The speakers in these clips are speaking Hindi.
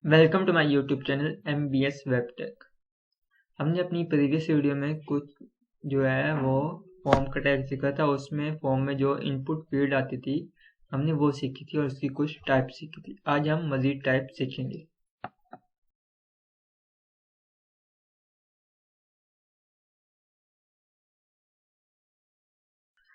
Welcome to my YouTube channel MBS web tech. हमने अपनी प्रीवियस वीडियो में कुछ जो है वो फॉर्म का टैग सीखा था। उसमें फॉर्म में जो इनपुट फील्ड आती थी हमने वो सीखी थी और उसकी कुछ टाइप सीखी थी। आज हम मज़ीद टाइप सीखेंगे।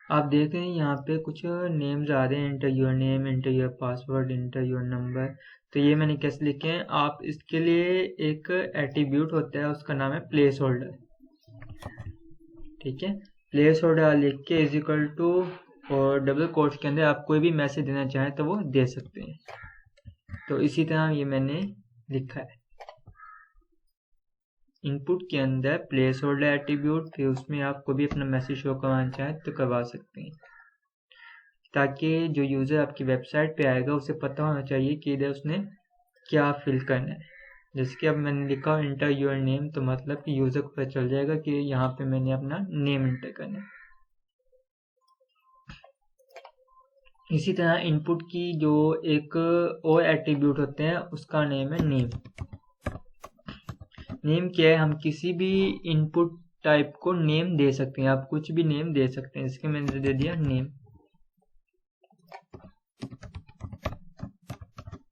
आप देख रहे हैं यहाँ पे कुछ नेम्स आ रहे हैं, inter your name, inter your password, inter your number. तो ये मैंने कैसे लिखे हैं, आप इसके लिए एक एट्रीब्यूट होता है, उसका नाम है प्लेस होल्डर। ठीक है, प्लेस होल्डर लिख के इज इक्वल टू और डबल कोट्स के अंदर आप कोई भी मैसेज देना चाहें तो वो दे सकते हैं। तो इसी तरह ये मैंने लिखा है, इनपुट के अंदर प्लेस होल्डर एट्रीब्यूट, फिर उसमें आप कोई भी अपना मैसेज शो करवाना चाहें तो करवा सकते हैं, ताकि जो यूज़र आपकी वेबसाइट पे आएगा उसे पता होना चाहिए कि इधर उसने क्या फिल करना है। जैसे कि अब मैंने लिखा इंटर योर नेम, तो मतलब कि यूज़र को पता चल जाएगा कि यहाँ पे मैंने अपना नेम इंटर करना है। इसी तरह इनपुट की जो एक और एट्रीब्यूट होते हैं उसका नेम है नेम। नेम क्या है, हम किसी भी इनपुट टाइप को नेम दे सकते हैं, आप कुछ भी नेम दे सकते हैं। इसके मैंने दे दिया नेम।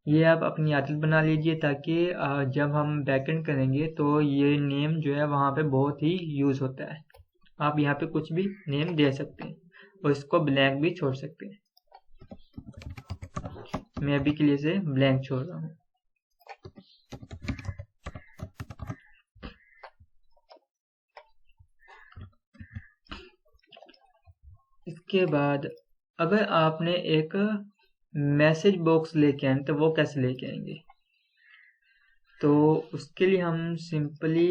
ये आप अपनी आदत बना लीजिए ताकि जब हम बैकएंड करेंगे तो ये नेम जो है वहाँ पे बहुत ही यूज़ होता है। आप यहाँ पे कुछ भी नेम दे सकते हैं और इसको ब्लैंक भी छोड़ सकते हैं। मैं अभी के लिए से ब्लैंक छोड़ रहा हूँ। इसके बाद अगर आपने एक मैसेज बॉक्स लेके आए तो वो कैसे लेके आएंगे, तो उसके लिए हम सिंपली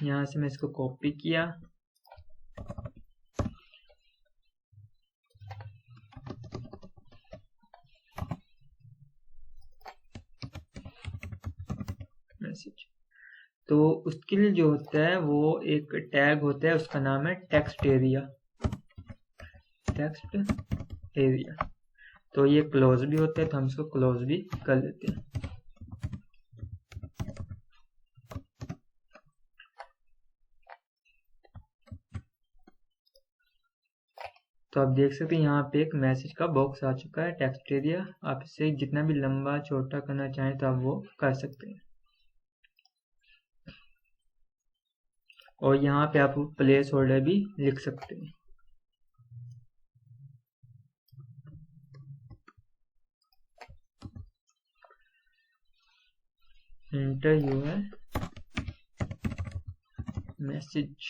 यहाँ से मैं इसको कॉपी किया, मैसेज। तो उसके लिए जो होता है वो एक टैग होता है, उसका नाम है टेक्स्ट एरिया। टेक्स्ट एरिया, तो ये क्लोज भी होता है, तो हम इसको क्लोज भी कर लेते हैं। तो आप देख सकते हैं यहाँ पे एक मैसेज का बॉक्स आ चुका है, टेक्स्ट एरिया। आप इसे जितना भी लंबा छोटा करना चाहें तो आप वो कर सकते हैं। और यहाँ पे आप प्लेस होल्डर भी लिख सकते हैं। Inter your message.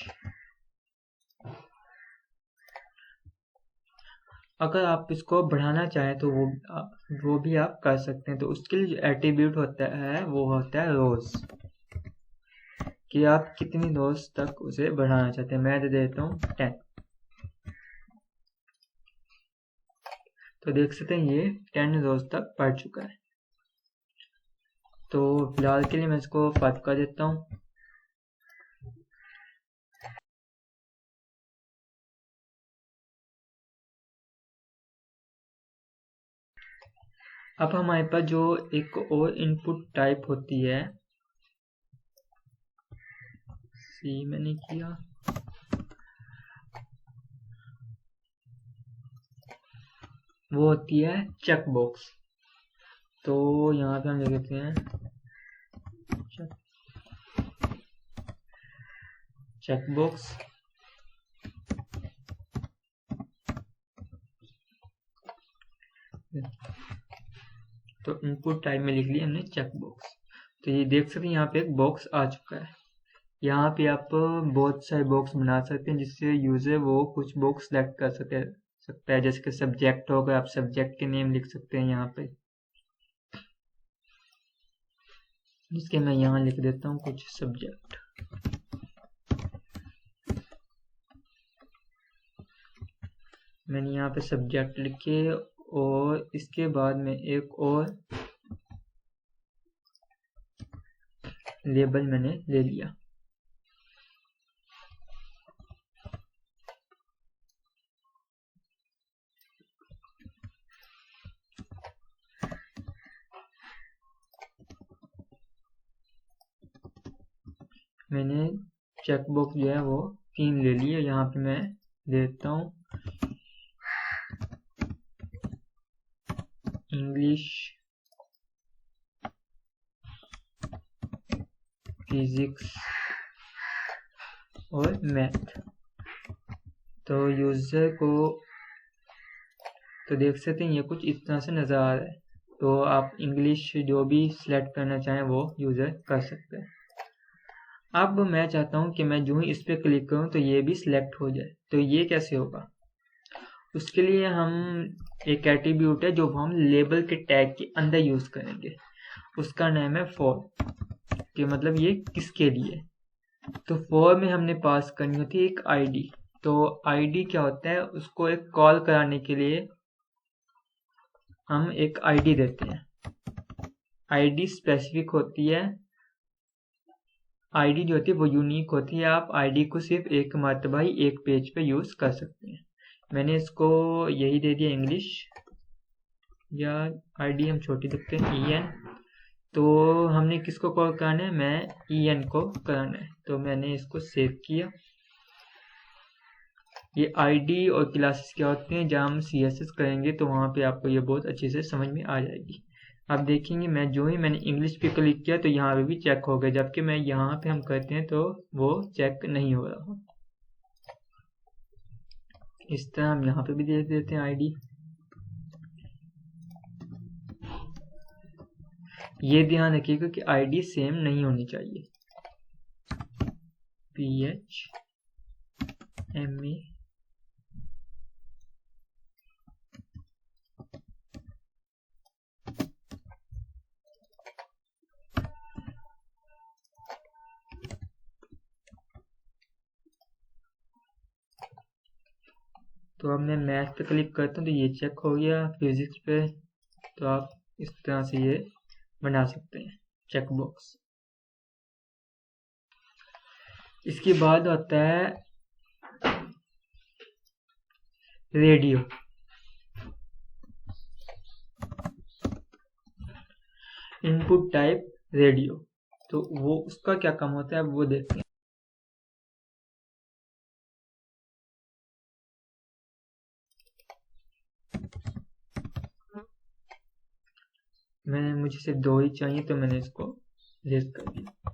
अगर आप इसको बढ़ाना चाहें तो वो भी आप कर सकते हैं। तो उसके लिए जो एट्रीब्यूट होता है वो होता है रोज, कि आप कितनी रोज तक उसे बढ़ाना चाहते हैं। मैं दे देता हूँ 10। तो देख सकते हैं ये 10 रोज तक बढ़ चुका है। तो फिलहाल के लिए मैं इसको 5 कर देता हूँ। अब हमारे पास जो एक और इनपुट टाइप होती है, सी मैंने किया, वो होती है चेक बॉक्स। तो यहाँ पे हम लिख देते हैं चेक बॉक्स। तो इनपुट टाइप में लिख लिया हमने चेक बॉक्स। तो ये देख सकते हैं यहाँ पे एक बॉक्स आ चुका है। यहाँ पे आप बहुत सारे बॉक्स बना सकते हैं जिससे यूजर वो कुछ बॉक्स सेलेक्ट कर सकता है। जैसे कि सब्जेक्ट होगा, आप सब्जेक्ट के नेम लिख सकते हैं यहाँ पे, जिसके मैं यहाँ लिख देता हूँ कुछ सब्जेक्ट। मैंने यहाँ पे सब्जेक्ट लिखे और इसके बाद में एक और लेबल मैंने ले लिया। मैंने चेकबॉक्स जो है वो 3 ले लिए। यहाँ पे मैं देता हूँ इंग्लिश, फिजिक्स और मैथ। तो यूज़र को तो देख सकते हैं ये कुछ इस तरह से नज़र आ रहा है। तो आप इंग्लिश जो भी सिलेक्ट करना चाहें वो यूज़र कर सकते हैं। अब मैं चाहता हूं कि मैं जो ही इस पर क्लिक करूं तो ये भी सिलेक्ट हो जाए। तो ये कैसे होगा? उसके लिए हम एक एट्रीब्यूट है जो हम लेबल के टैग के अंदर यूज़ करेंगे, उसका नाम है फॉर, कि मतलब ये किसके लिए। तो फॉर में हमने पास करनी होती है एक आईडी। तो आईडी क्या होता है? उसको एक कॉल कराने के लिए हम एक आईडी देते हैं। आईडी स्पेसिफिक होती है, आईडी जो होती है वो यूनिक होती है। आप आईडी को सिर्फ एक मरतबा ही एक पेज पे यूज़ कर सकते हैं। मैंने इसको यही दे दिया इंग्लिश, या आईडी हम छोटी रखते हैं EN। तो हमने किसको कॉल कराना है? मैं EN को कराना है। तो मैंने इसको सेव किया। ये आईडी और क्लासेस क्या होते हैं, जब हम CSS करेंगे तो वहाँ पे आपको ये बहुत अच्छे से समझ में आ जाएगी। आप देखेंगे मैं जो ही मैंने इंग्लिश पे क्लिक किया तो यहाँ पे भी चेक हो गया, जबकि मैं यहाँ पे हम करते हैं तो वो चेक नहीं हो रहा। इस तरह हम यहाँ पे भी दे देते हैं आईडी। ये ध्यान रखिएगा कि आईडी सेम नहीं होनी चाहिए। PHMA तो अब मैं मैथ पे क्लिक करता हूँ तो ये चेक हो गया। फिजिक्स पे तो आप इस तरह से ये बना सकते हैं चेक बॉक्स। इसके बाद आता है रेडियो। इनपुट टाइप रेडियो, तो वो उसका क्या काम होता है वो देखते हैं। मुझे सिर्फ 2 ही चाहिए तो मैंने इसको लिस्ट कर दिया।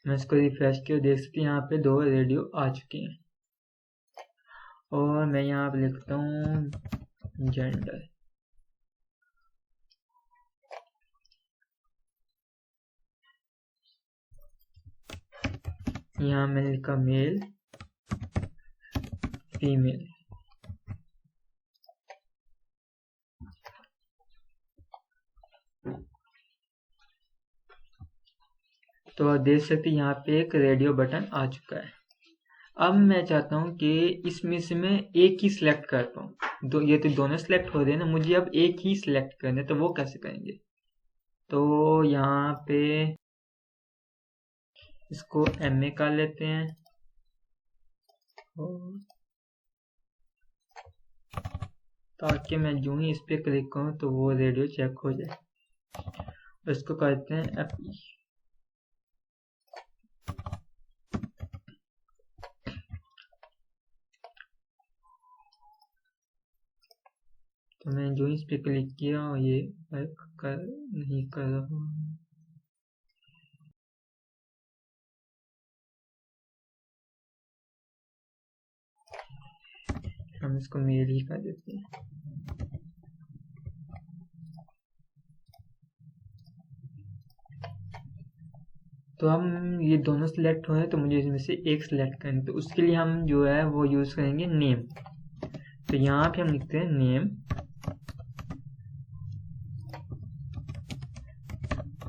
मैं इसको रिफ्रेश किया, देख सकते हैं यहाँ पे 2 रेडियो आ चुके हैं। और मैं यहाँ पे लिखता हूँ जेंडर। यहाँ मैंने लिखा मेल फीमेल। तो आप देख सकते हैं यहाँ पे एक रेडियो बटन आ चुका है। अब मैं चाहता हूँ कि इसमें से मैं एक ही सिलेक्ट कर पाऊँ। ये तो दोनों सिलेक्ट हो रहे हैं ना, मुझे अब एक ही सिलेक्ट करना है। तो वो कैसे करेंगे? तो यहाँ पे इसको MA कर लेते हैं ताकि मैं जो ही इस पे क्लिक करूँ तो वो रेडियो चेक हो जाए। इसको करते हैं FE। तो मैं जो इस पे क्लिक किया और ये वर्क नहीं कर रहा। हम इसको मेल ही कर देते हैं। तो हम ये दोनों सिलेक्ट हुए हैं तो मुझे इसमें से एक सिलेक्ट करना है। तो उसके लिए हम जो है वो यूज़ करेंगे नेम। तो यहाँ पे हम लिखते हैं नेम।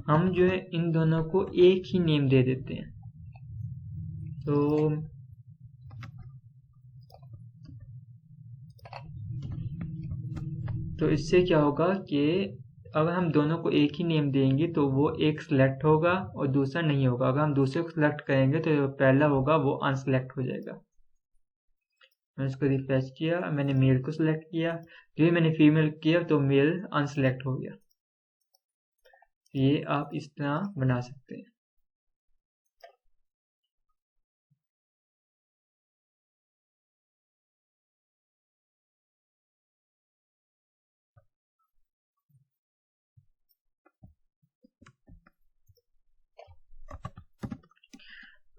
हम जो है इन दोनों को एक ही नेम दे देते हैं। तो इससे क्या होगा कि अगर हम दोनों को एक ही नेम देंगे तो वो एक सिलेक्ट होगा और दूसरा नहीं होगा। अगर हम दूसरे को सिलेक्ट करेंगे तो पहला होगा वो अनसिलेक्ट हो जाएगा। मैंने इसको रिफ्रेश किया, मैंने मेल को सिलेक्ट किया, जो ही मैंने फीमेल किया तो मेल अनसेलेक्ट हो गया। ये आप इस तरह बना सकते हैं।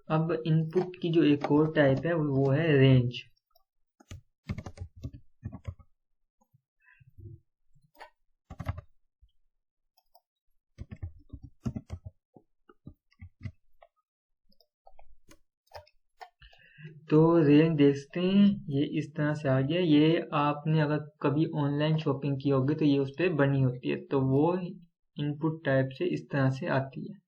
अब इनपुट की जो एक और टाइप है वो है रेंज। तो रेंज देखते हैं, ये इस तरह से आ गया। ये आपने अगर कभी ऑनलाइन शॉपिंग की होगी तो ये उस पर बनी होती है, तो वो इनपुट टाइप से इस तरह से आती है।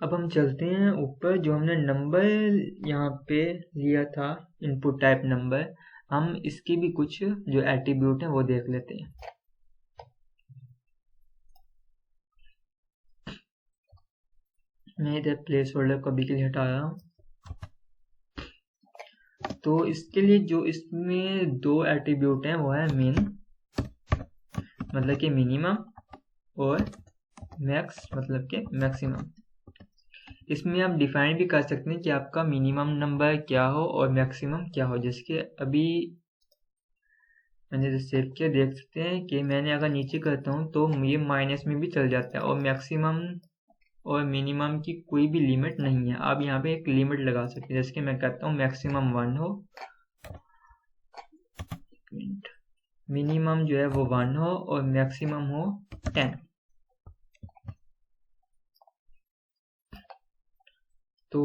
अब हम चलते हैं ऊपर, जो हमने नंबर यहाँ पे लिया था इनपुट टाइप नंबर, हम इसकी भी कुछ जो एट्रीब्यूट हैं वो देख लेते हैं। मैं इधर प्लेस होल्डर को अभी के लिए हटा रहा हूँ। तो इसके लिए जो इसमें दो एट्रीब्यूट हैं वो है मिन, मतलब कि मिनिमम, और मैक्स मतलब कि मैक्सिमम। इसमें आप डिफाइन भी कर सकते हैं कि आपका मिनिमम नंबर क्या हो और मैक्सिमम क्या हो। जैसे कि अभी मैंने जो सेव किया देख सकते हैं कि मैंने अगर नीचे करता हूँ तो ये माइनस में भी चल जाता है, और मैक्सिमम और मिनिमम की कोई भी लिमिट नहीं है। आप यहाँ पे एक लिमिट लगा सकते हैं, जैसे कि मैं कहता हूँ मैक्सिमम 1 हो, मिनिमम जो है वो 1 हो और मैक्सिमम हो 10। तो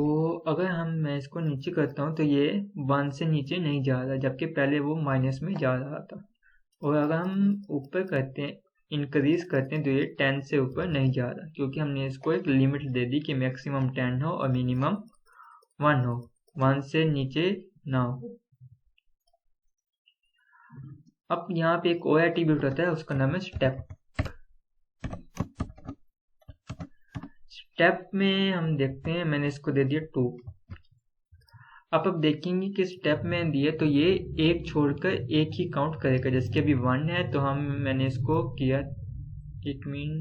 अगर मैं इसको नीचे करता हूँ तो ये 1 से नीचे नहीं जा रहा, जबकि पहले वो माइनस में जा रहा था। और अगर हम ऊपर करते हैं, इंक्रीज करते हैं, तो ये 10 से ऊपर नहीं जा रहा, क्योंकि हमने इसको एक लिमिट दे दी कि मैक्सिमम 10 हो और मिनिमम 1 हो, 1 से नीचे ना हो। अब यहाँ पे एक और एट्रीब्यूट होता है, उसका नाम है स्टेप। स्टेप में हम देखते हैं, मैंने इसको दे दिया 2। अब आप देखेंगे कि स्टेप में दिए तो ये एक छोड़कर एक ही काउंट करेगा। जैसे कि अभी 1 है तो मैंने इसको किया, इट मीन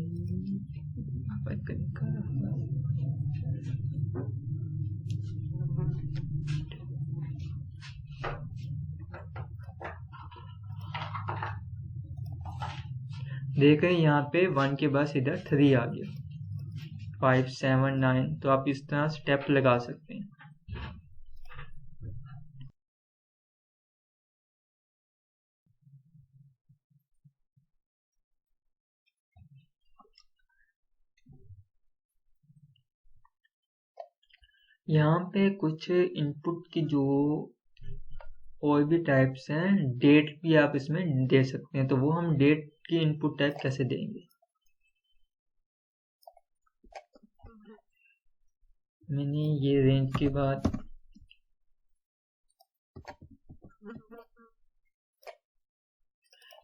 देख रहे हैं यहाँ पे 1 के बाद सीधा 3 आ गया, 5 7 9। तो आप इस तरह स्टेप लगा सकते हैं। यहाँ पे कुछ इनपुट की जो और भी टाइप्स हैं, डेट भी आप इसमें दे सकते हैं। तो वो हम डेट की इनपुट टाइप कैसे देंगे, मैंने ये रेंज के बाद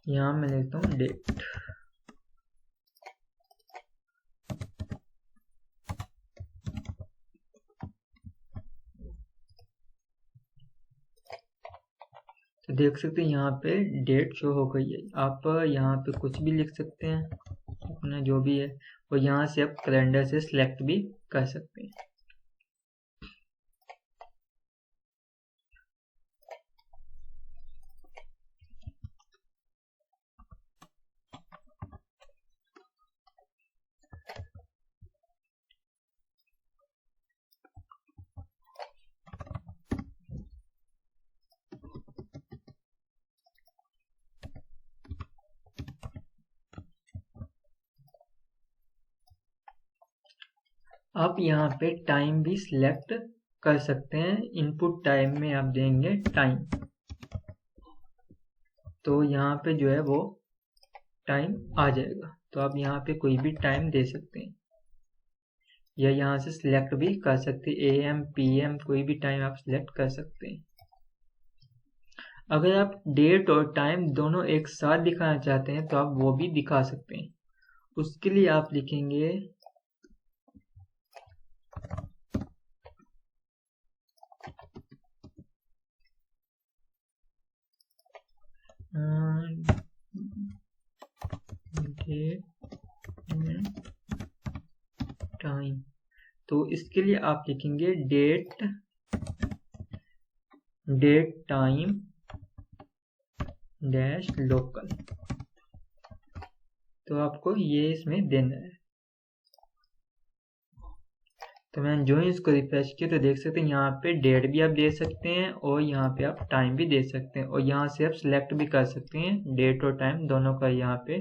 यहाँ मैं लेता हूँ डेट। तो देख सकते हैं यहाँ पे डेट शो हो गई है। आप यहाँ पे कुछ भी लिख सकते हैं अपना जो भी है, और यहाँ से आप कैलेंडर से सिलेक्ट भी कर सकते हैं। आप यहाँ पे टाइम भी सिलेक्ट कर सकते हैं। इनपुट टाइम में आप देंगे टाइम, तो यहाँ पे जो है वो टाइम आ जाएगा। तो आप यहाँ पे कोई भी टाइम दे सकते हैं, या यहाँ से सिलेक्ट भी कर सकते हैं, AM PM कोई भी टाइम आप सिलेक्ट कर सकते हैं। अगर आप डेट और टाइम दोनों एक साथ दिखाना चाहते हैं तो आप वो भी दिखा सकते हैं। उसके लिए आप लिखेंगे डेट टाइम। तो इसके लिए आप लिखेंगे डेट टाइम डैश लोकल। तो आपको ये इसमें देना है। तो मैंने जो ही इसको रिफ्रेश किया तो देख सकते हैं यहाँ पे डेट भी आप दे सकते हैं और यहाँ पे आप टाइम भी दे सकते हैं, और यहाँ से आप सिलेक्ट भी कर सकते हैं। डेट और टाइम दोनों का यहाँ पे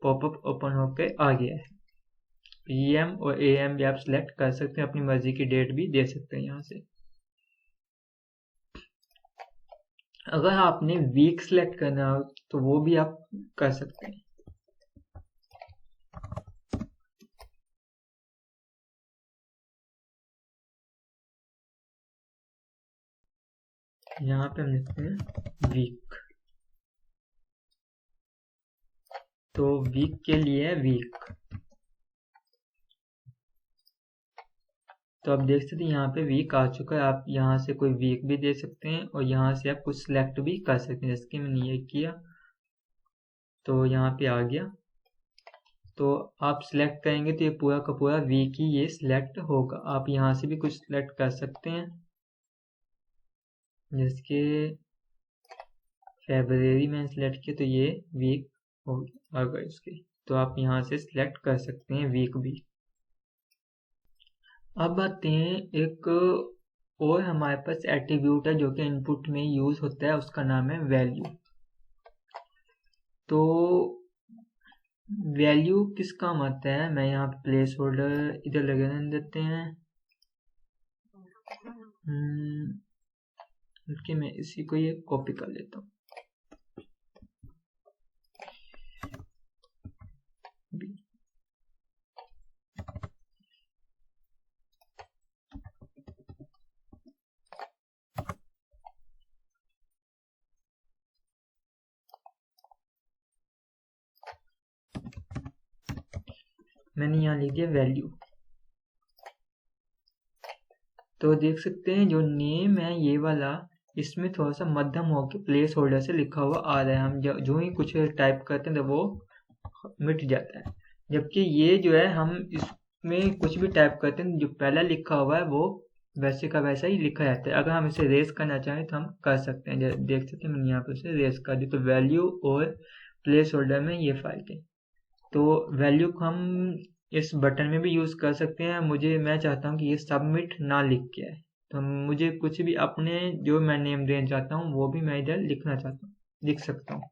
पॉपअप ओपन होकर आ गया है। PM और AM भी आप सिलेक्ट कर सकते हैं, अपनी मर्जी की डेट भी दे सकते हैं यहाँ से। अगर आपने वीक सिलेक्ट करना हो तो वो भी आप कर सकते हैं। यहाँ पे हम लिखते हैं वीक। तो वीक के लिए वीक। तो आप देख सकते हैं यहाँ पे वीक आ चुका है। आप यहाँ से कोई वीक भी दे सकते हैं और यहाँ से आप कुछ सिलेक्ट भी कर सकते हैं। जैसे कि मैंने ये किया तो यहाँ पे आ गया। तो आप सिलेक्ट करेंगे तो ये पूरा का पूरा वीक ही ये सिलेक्ट होगा। आप यहाँ से भी कुछ सिलेक्ट कर सकते हैं, जैसे कि फरवरी में सिलेक्ट किया तो ये वीक हो गया इसके। तो आप यहाँ से सिलेक्ट कर सकते हैं वीक भी। अब आते हैं एक और हमारे पास एट्रीब्यूट है जो कि इनपुट में यूज होता है, उसका नाम है वैल्यू। तो वैल्यू किस काम आता है, मैं यहाँ प्लेस होल्डर इधर लगाने देते हैं। बल्कि मैं इसी को ये कॉपी कर लेता हूँ। मैंने यहाँ लिख दिया वैल्यू। तो देख सकते हैं जो नेम है ये वाला, इसमें थोड़ा सा मध्यम होकर प्लेस होल्डर से लिखा हुआ आ रहा है। हम जो ही कुछ टाइप करते हैं तो वो मिट जाता है। जबकि ये जो है हम इसमें कुछ भी टाइप करते हैं जो पहला लिखा हुआ है वो वैसे का वैसा ही लिखा जाता है। अगर हम इसे रेस करना चाहें तो हम कर सकते हैं। देख सकते हैं मैंने यहाँ पर इसे रेस कर दी। तो वैल्यू और प्लेस होल्डर में ये फाइल है। तो वैल्यू को हम इस बटन में भी यूज़ कर सकते हैं। मैं चाहता हूँ कि ये सबमिट ना लिख के आए, तो मुझे कुछ भी अपने जो मैं नेम देना चाहता हूँ वो भी मैं इधर लिखना चाहता हूँ, लिख सकता हूँ।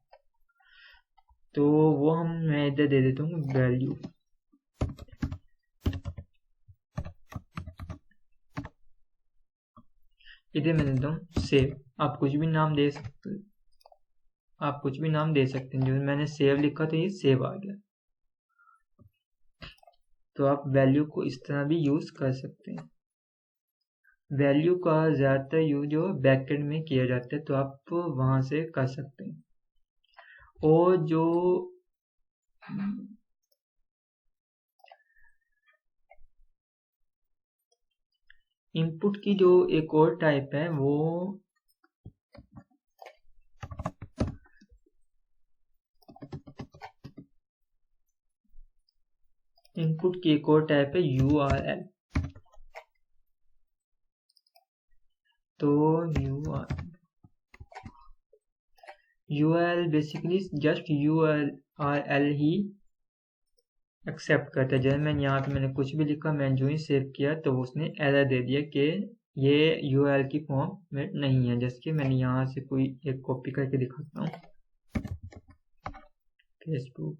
तो वो मैं इधर दे देता हूँ वैल्यू। इधर मैं देता हूँ सेव। आप कुछ भी नाम दे सकते हैं। जो मैंने सेव लिखा तो ये सेव आ गया। तो आप वैल्यू को इस तरह भी यूज़ कर सकते हैं। वैल्यू का ज़्यादातर यूज जो बैकएंड में किया जाता है, तो आप वहाँ से कर सकते हैं। और जो इनपुट की जो एक और टाइप है वो है URL। तो URL बेसिकली जस्ट URL ही एक्सेप्ट करता है। जैसे मैंने कुछ भी लिखा, मैंने जो ही सेव किया तो उसने एरर दे दिया कि ये URL की फॉर्म में नहीं है। जैसे कि मैंने यहाँ से कोई एक कॉपी करके दिखाता हूँ, फेसबुक।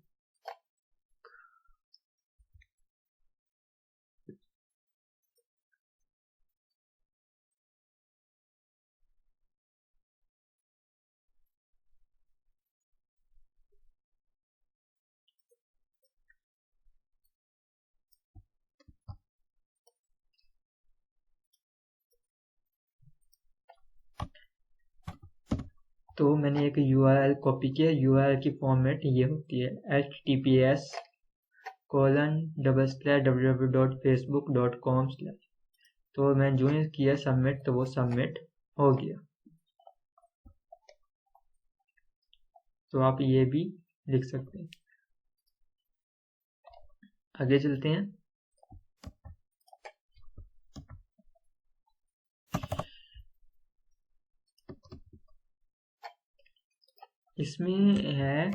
तो मैंने एक URL कॉपी किया। URL की फॉर्मेट ये होती है https://www.facebook.com/ तो मैं जो किया सबमिट, तो वो सबमिट हो गया। तो आप ये भी लिख सकते हैं। आगे चलते हैं। इसमें है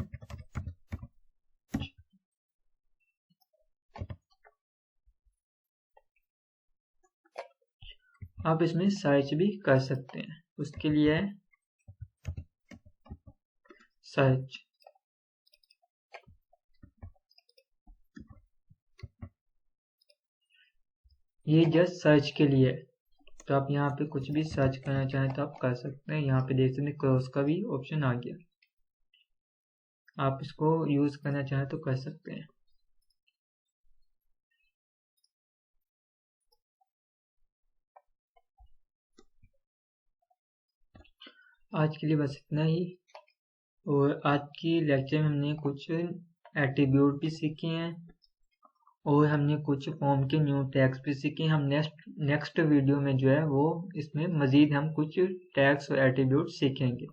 आप इसमें सर्च भी कर सकते हैं। उसके लिए है सर्च। ये जस्ट सर्च के लिए है। तो आप यहाँ पे कुछ भी सर्च करना चाहें तो आप कर सकते हैं। यहाँ पे देख सकते हैं क्रॉस का भी ऑप्शन आ गया। आप इसको यूज करना चाहें तो कर सकते हैं। आज के लिए बस इतना ही। और आज की लेक्चर में हमने कुछ एट्रीब्यूट भी सीखे हैं और हमने कुछ फॉर्म के न्यू टैग्स भी सीखे। हम नेक्स्ट वीडियो में जो है वो इसमें मजीद हम कुछ टैग्स और एट्रीब्यूट सीखेंगे।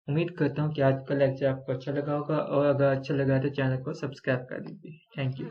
उम्मीद करता हूँ कि आज का लेक्चर आपको अच्छा लगा होगा, और अगर अच्छा लगा तो चैनल को सब्सक्राइब कर दीजिए। Thank you.